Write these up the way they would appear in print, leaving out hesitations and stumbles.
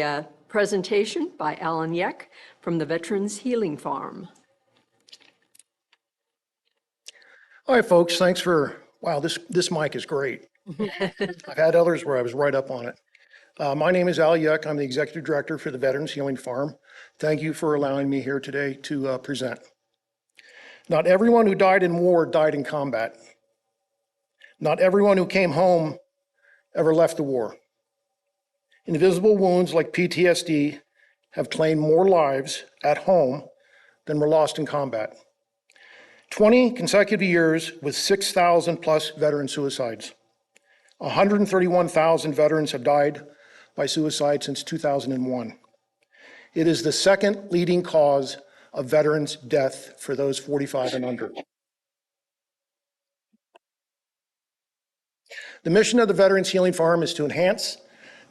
a presentation by Alan Yeck from the Veterans Healing Farm. All right, folks, thanks for, wow, this mic is great. I've had others where I was right up on it. My name is Al Yeck. I'm the Executive Director for the Veterans Healing Farm. Thank you for allowing me here today to present. Not everyone who died in war died in combat. Not everyone who came home ever left the war. Invisible wounds like PTSD have claimed more lives at home than were lost in combat. 20 consecutive years with 6,000 plus veteran suicides. 131,000 veterans have died by suicide since 2001. It is the second leading cause of veterans' death for those 45 and under. The mission of the Veterans Healing Farm is to enhance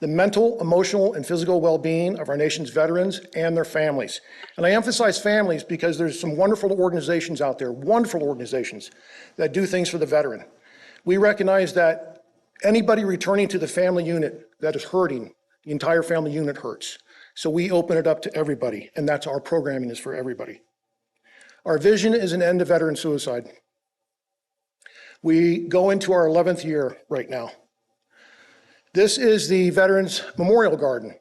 the mental, emotional, and physical well-being of our nation's veterans and their families. And I emphasize families because there's some wonderful organizations out there, wonderful organizations that do things for the veteran. We recognize that anybody returning to the family unit that is hurting, the entire family unit hurts. So we open it up to everybody, and that's our programming is for everybody. Our vision is an end to veteran suicide. We go into our 11th year right now. This is the Veterans Memorial Garden.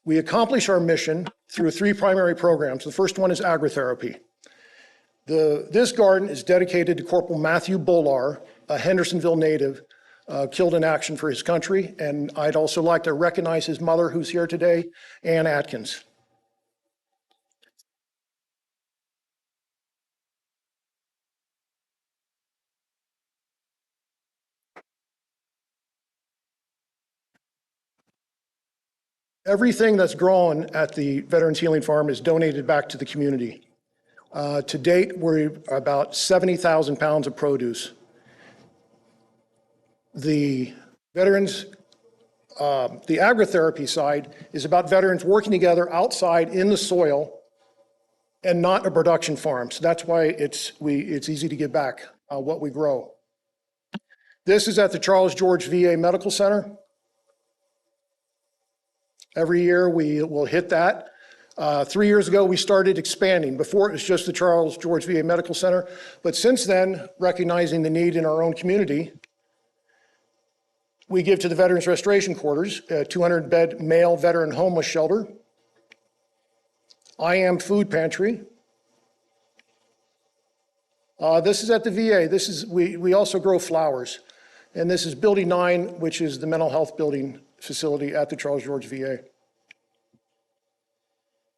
We accomplish our mission through 3 primary programs. The first one is agritherapy. This garden is dedicated to Corporal Matthew Bolar, a Hendersonville native, killed in action for his country. And I'd also like to recognize his mother, who's here today, Ann Atkins. Everything that's grown at the Veterans Healing Farm is donated back to the community. To date, we're about 70,000 pounds of produce. The agritherapy side is about veterans working together outside in the soil and not a production farm. So that's why it's easy to give back what we grow. This is at the Charles George VA Medical Center. Every year we will hit that. 3 years ago, we started expanding. Before, it was just the Charles George VA Medical Center. But since then, recognizing the need in our own community, we give to the Veterans Restoration Quarters, a 200-bed male veteran homeless shelter. I Am Food Pantry. This is at the VA. We also grow flowers. And this is Building 9, which is the mental health building facility at the Charles George VA.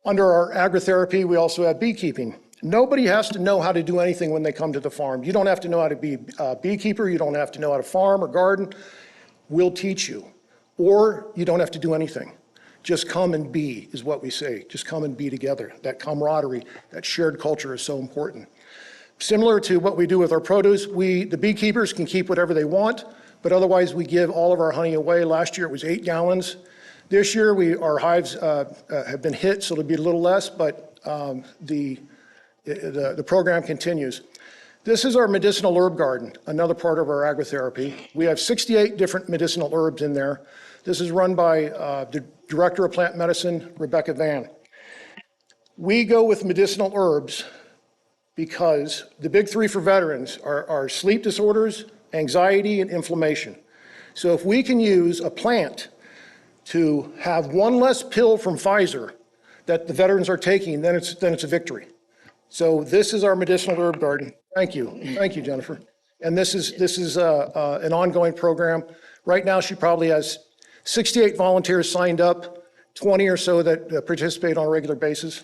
Under our agritherapy, we also have beekeeping. Nobody has to know how to do anything when they come to the farm. You don't have to know how to be a beekeeper. You don't have to know how to farm or garden. We'll teach you. Or you don't have to do anything. Just come and be is what we say. Just come and be together. That camaraderie, that shared culture is so important. Similar to what we do with our produce, the beekeepers can keep whatever they want, but otherwise we give all of our honey away. Last year it was 8 gallons. This year our hives have been hit, so it'll be a little less, but the program continues. This is our medicinal herb garden, another part of our agritherapy. We have 68 different medicinal herbs in there. This is run by the Director of Plant Medicine, Rebecca Van. We go with medicinal herbs because the big 3 for veterans are sleep disorders, anxiety, and inflammation. So if we can use a plant to have one less pill from Pfizer that the veterans are taking, then it's a victory. So this is our medicinal herb garden. Thank you, Jennifer. And this is an ongoing program. Right now, she probably has 68 volunteers signed up, 20 or so that participate on a regular basis.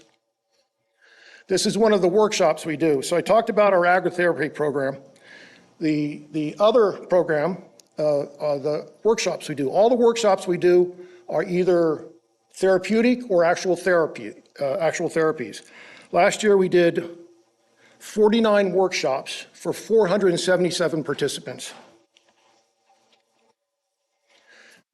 This is one of the workshops we do. So I talked about our agritherapy program. The other program are the workshops we do. All the workshops we do are either therapeutic or actual therapies. Last year we did 49 workshops for 477 participants.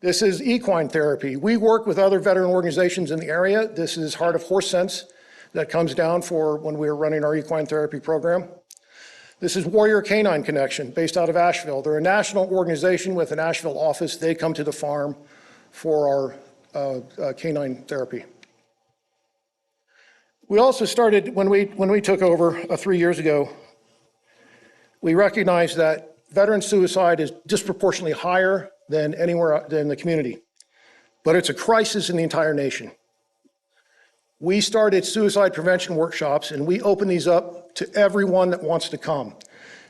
This is equine therapy. We work with other veteran organizations in the area. This is Heart of Horse Sense that comes down for when we are running our equine therapy program. This is Warrior Canine Connection, based out of Asheville. They're a national organization with an Asheville office. They come to the farm for our canine therapy. We also started, when we took over 3 years ago, we recognized that veteran suicide is disproportionately higher than anywhere in the community, but it's a crisis in the entire nation. We started suicide prevention workshops, and we open these up to everyone that wants to come.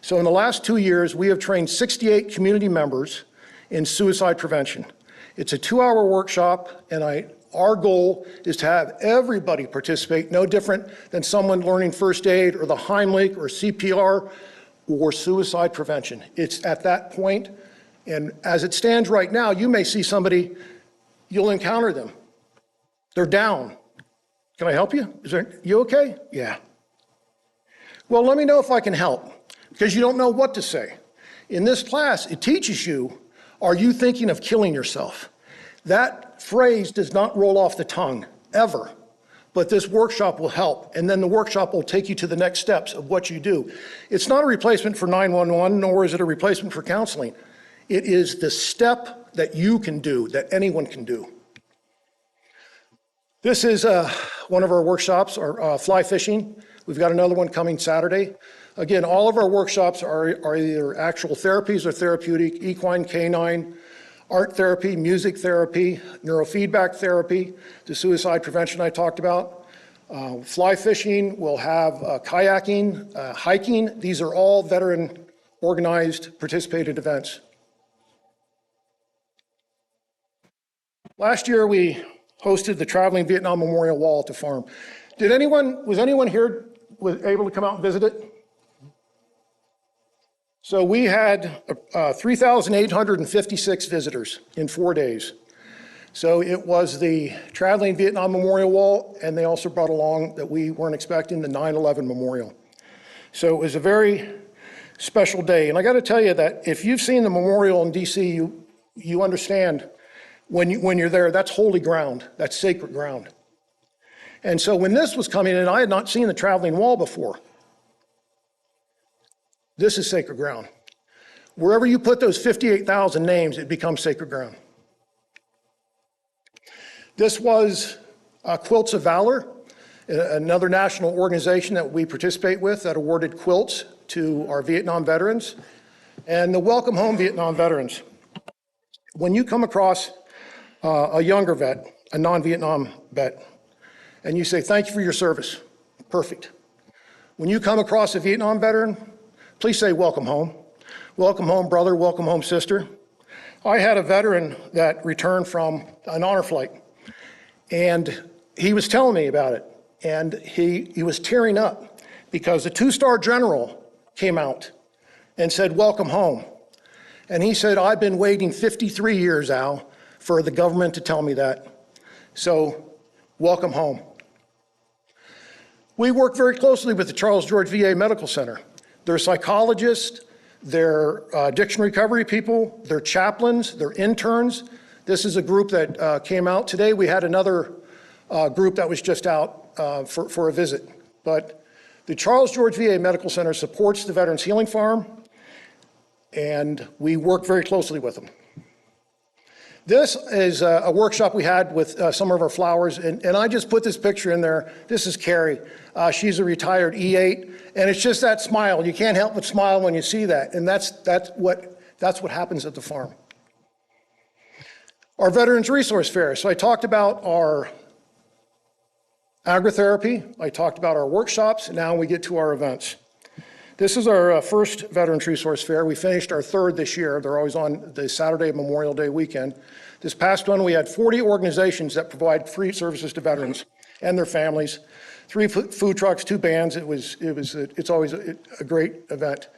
So in the last 2 years, we have trained 68 community members in suicide prevention. It's a 2-hour workshop, and our goal is to have everybody participate, no different than someone learning first aid or the Heimlich or CPR or suicide prevention. It's at that point, and as it stands right now, you may see somebody, you'll encounter them. They're down. Can I help you? You okay? Yeah. Well, let me know if I can help, because you don't know what to say. In this class, it teaches you, are you thinking of killing yourself? That phrase does not roll off the tongue, ever. But this workshop will help, and then the workshop will take you to the next steps of what you do. It's not a replacement for 911, nor is it a replacement for counseling. It is the step that you can do, that anyone can do. This is one of our workshops, our fly fishing. We've got another one coming Saturday. Again, all of our workshops are either actual therapies or therapeutic, equine, canine, art therapy, music therapy, neurofeedback therapy, the suicide prevention I talked about. Fly fishing, we'll have kayaking, hiking. These are all veteran organized, participated events. Last year, we hosted the Traveling Vietnam Memorial Wall at the farm. Was anyone here able to come out and visit it? So we had 3,856 visitors in 4 days. So it was the Traveling Vietnam Memorial Wall, and they also brought along, that we weren't expecting, the 9/11 Memorial. So it was a very special day. And I got to tell you that if you've seen the memorial in DC, you understand when you're there, that's holy ground, that's sacred ground. And so when this was coming in, I had not seen the traveling wall before. This is sacred ground. Wherever you put those 58,000 names, it becomes sacred ground. This was Quilts of Valor, another national organization that we participate with that awarded quilts to our Vietnam veterans, and the Welcome Home Vietnam veterans. When you come across a younger vet, a non-Vietnam vet, and you say, thank you for your service, perfect. When you come across a Vietnam veteran, please say, welcome home. Welcome home, brother, welcome home, sister. I had a veteran that returned from an honor flight, and he was telling me about it, and he was tearing up because the 2-star general came out and said, welcome home. And he said, I've been waiting 53 years, Al, for the government to tell me that. So, welcome home. We work very closely with the Charles George VA Medical Center. They're psychologists, they're addiction recovery people, they're chaplains, they're interns. This is a group that came out today. We had another group that was just out for a visit. But the Charles George VA Medical Center supports the Veterans Healing Farm, and we work very closely with them. This is a workshop we had with some of our flowers, and I just put this picture in there. This is Carrie. She's a retired E8, and it's just that smile. You can't help but smile when you see that, and that's what happens at the farm. Our Veterans Resource Fair. So I talked about our agritherapy, I talked about our workshops, and now we get to our events. This is our first Veterans Resource Fair. We finished our third this year. They're always on the Saturday Memorial Day weekend. This past one, we had 40 organizations that provide free services to veterans and their families. 3 food trucks, 2 bands. It's always a great event.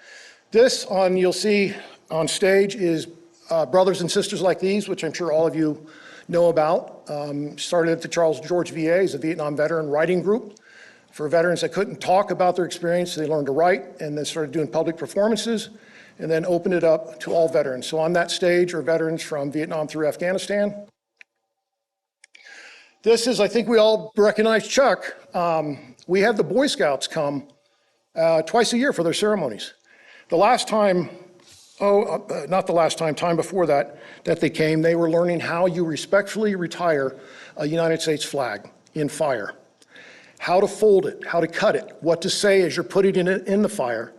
This you'll see on stage is Brothers and Sisters Like These, which I'm sure all of you know about. Started at the Charles George VA as a Vietnam veteran writing group. For veterans that couldn't talk about their experience, they learned to write, and then started doing public performances, and then opened it up to all veterans. So on that stage are veterans from Vietnam through Afghanistan. This is, I think we all recognize Chuck. We have the Boy Scouts come twice a year for their ceremonies. The last time not the last time, time before that, that they came, they were learning how you respectfully retire a United States flag in fire, how to fold it, how to cut it, what to say as you're putting it in the fire,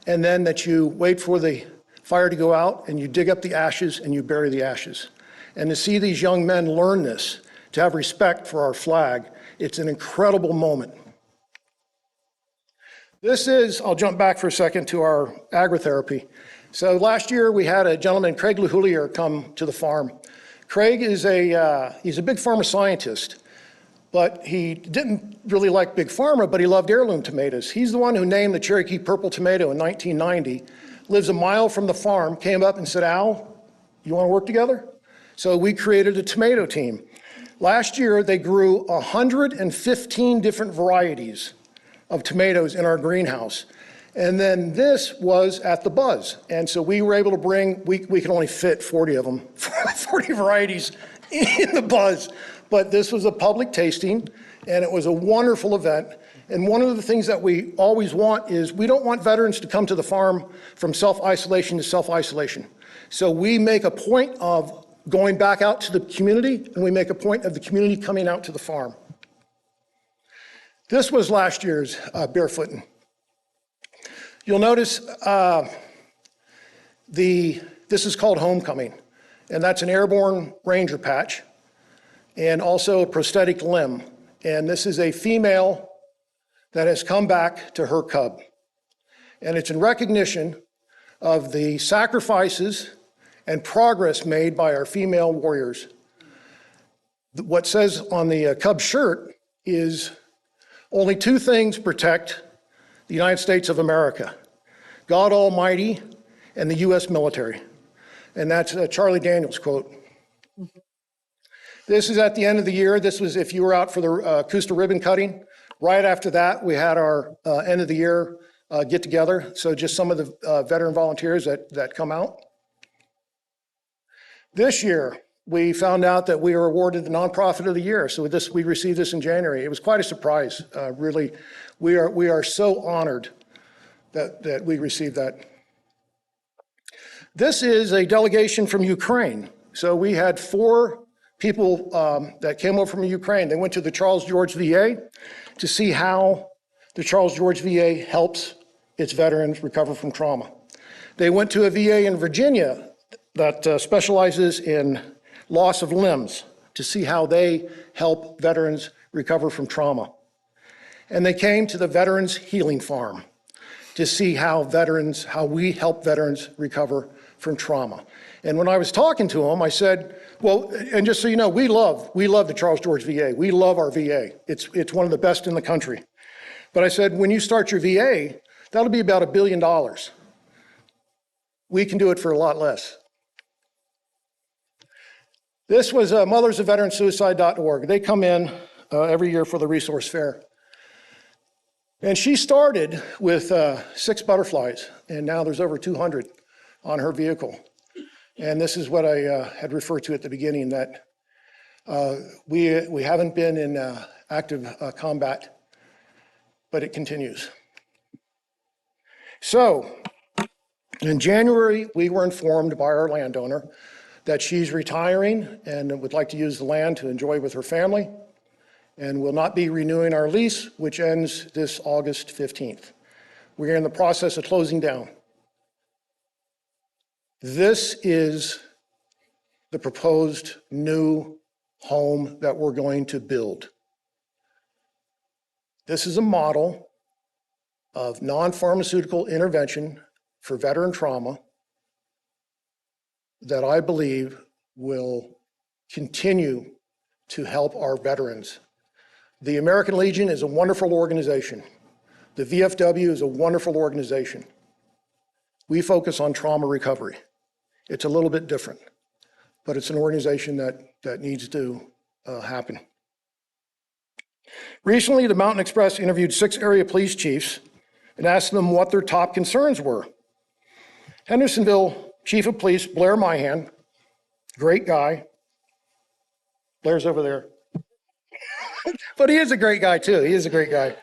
and then that you wait for the fire to go out and you dig up the ashes and you bury the ashes. And to see these young men learn this, to have respect for our flag, it's an incredible moment. This is, I'll jump back for a second to our agritherapy. So last year we had a gentleman, Craig LeHoulier, come to the farm. Craig is he's a big pharma scientist, but he didn't really like big pharma, but he loved heirloom tomatoes. He's the one who named the Cherokee Purple Tomato in 1990, lives a mile from the farm, came up and said, Al, you want to work together? So we created a tomato team. Last year they grew 115 different varieties of tomatoes in our greenhouse. And then this was at the Buzz. And so we were able to bring, we can only fit 40 of them, 40 varieties in the Buzz. But this was a public tasting, and it was a wonderful event. And one of the things that we always want is we don't want veterans to come to the farm from self-isolation to self-isolation. So we make a point of going back out to the community, and we make a point of the community coming out to the farm. This was last year's barefooting. You'll notice this is called Homecoming, and that's an airborne ranger patch and also a prosthetic limb. And this is a female that has come back to her cub. And it's in recognition of the sacrifices and progress made by our female warriors. What says on the cub shirt is only two things protect the United States of America: God Almighty and the U.S. military. And that's a Charlie Daniels quote. This is at the end of the year. This was if you were out for the Cooster ribbon cutting. Right after that, we had our end of the year get together. So just some of the veteran volunteers that come out. This year, we found out that we were awarded the Nonprofit of the Year. So we received this in January. It was quite a surprise, really. We are so honored that we received that. This is a delegation from Ukraine. So we had 4 people that came over from Ukraine. They went to the Charles George VA to see how the Charles George VA helps its veterans recover from trauma. They went to a VA in Virginia that specializes in loss of limbs to see how they help veterans recover from trauma. And they came to the Veterans Healing Farm to see how we help veterans recover from trauma. And when I was talking to them, I said, well, and just so you know, we love the Charles George VA. We love our VA. It's one of the best in the country. But I said, when you start your VA, that'll be about $1 billion. We can do it for a lot less. This was mothersofveteransuicide.org. They come in every year for the resource fair. And she started with 6 butterflies, and now there's over 200 on her vehicle. And this is what I had referred to at the beginning, that we haven't been in active combat, but it continues. So in January, we were informed by our landowner that she's retiring and would like to use the land to enjoy with her family, and will not be renewing our lease, which ends this August 15th. We're in the process of closing down. This is the proposed new home that we're going to build. This is a model of non-pharmaceutical intervention for veteran trauma that I believe will continue to help our veterans. The American Legion is a wonderful organization. The VFW is a wonderful organization. We focus on trauma recovery. It's a little bit different, but it's an organization that needs to happen. Recently, the Mountain Express interviewed 6 area police chiefs and asked them what their top concerns were. Hendersonville Chief of Police Blair Myhan, great guy. Blair's over there. But he is a great guy too. He is a great guy.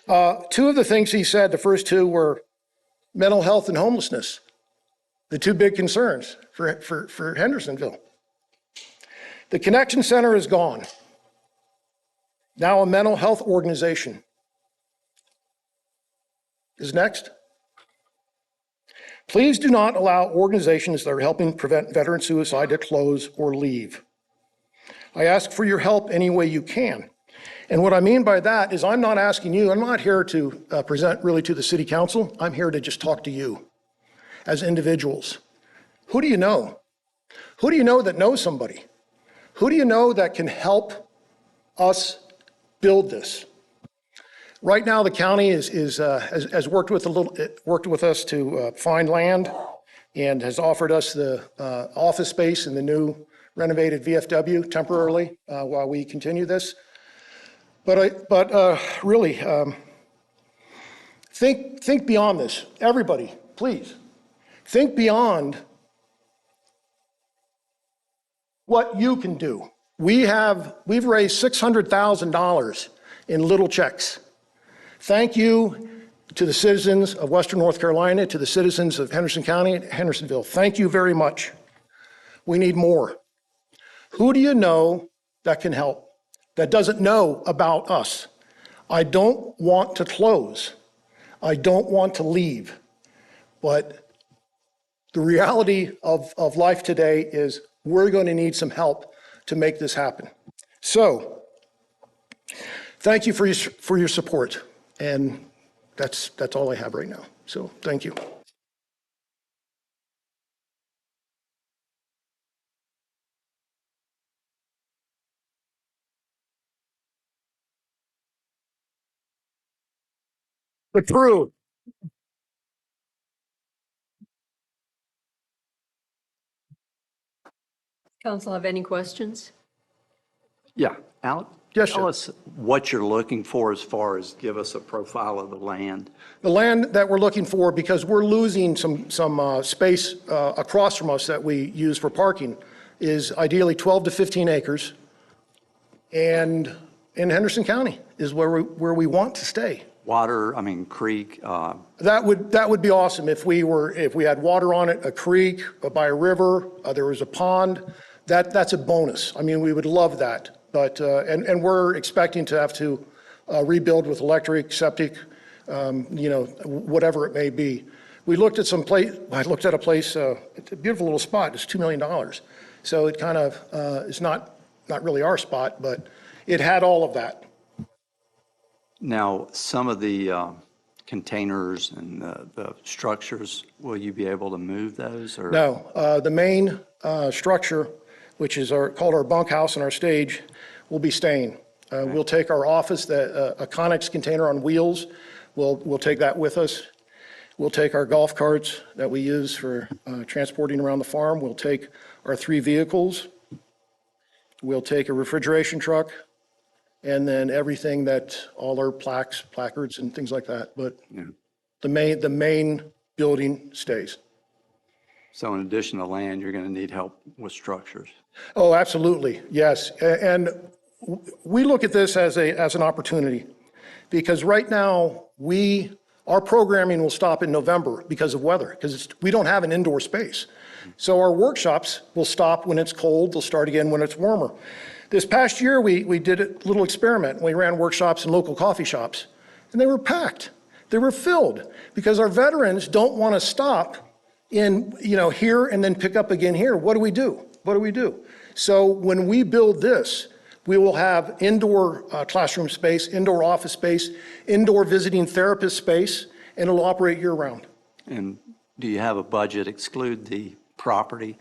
2 of the things he said, the first 2 were mental health and homelessness, the two big concerns for Hendersonville. The Connection Center is gone. Now a mental health organization is next. Please do not allow organizations that are helping prevent veteran suicide to close or leave. I ask for your help any way you can. And what I mean by that is I'm not asking you, I'm not here to present really to the city council. I'm here to just talk to you as individuals. Who do you know? Who do you know that knows somebody? Who do you know that can help us build this? Right now, the county has worked with us to find land and has offered us the office space in the new renovated VFW temporarily while we continue this. But really, think beyond this. Everybody, please, think beyond what you can do. We've raised $600,000 in little checks. Thank you to the citizens of Western North Carolina, to the citizens of Henderson County and Hendersonville. Thank you very much. We need more. Who do you know that can help, that doesn't know about us? I don't want to close. I don't want to leave. But the reality of life today is we're going to need some help to make this happen. So, thank you for your support. And that's all I have right now. So, thank you. The truth. Council have any questions? Yeah, Alec? Yes, Tell sir. us what you're looking for as far as give us a profile of the land. The land that we're looking for, because we're losing some space across from us that we use for parking, is ideally 12 to 15 acres. And in Henderson County is where we want to stay. Water, I mean, creek, That would be awesome if we had water on it, a creek, by a river, there was a pond. That's a bonus. I mean, we would love that. But and we're expecting to have to rebuild with electric, septic, whatever it may be. We looked at I looked at a place, it's a beautiful little spot. It's $2 million. So it kind of is not really our spot, but it had all of that. now, some of the containers and the structures, will you be able to move those? Or No, the main structure, which is called our bunkhouse and our stage, will be staying. We'll take our office, a Connex container on wheels, we'll take that with us. We'll take our golf carts that we use for transporting around the farm. We'll take our 3 vehicles. We'll take a refrigeration truck, and then everything that, all our placards and things like that. But Yeah. the main building stays. So in addition to land, you're going to need help with structures. Oh, absolutely, yes. And we look at this as an opportunity, because right now, our programming will stop in November because of weather, because we don't have an indoor space. So our workshops will stop when it's cold, they'll start again when it's warmer. This past year, we did a little experiment. We ran workshops in local coffee shops, and they were packed. They were filled, because our veterans don't want to stop in, here and then pick up again here. What do we do? What do we do? So when we build this, we will have indoor classroom space, indoor office space, indoor visiting therapist space, and it'll operate year-round. And do you have a budget, exclude the property?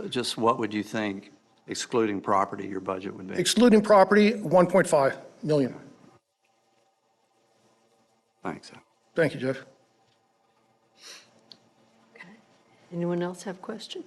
Just what would you think, excluding property, your budget would be? Excluding property, 1.5 million. Thanks. Thank you, Jeff. Okay. Anyone else have a question?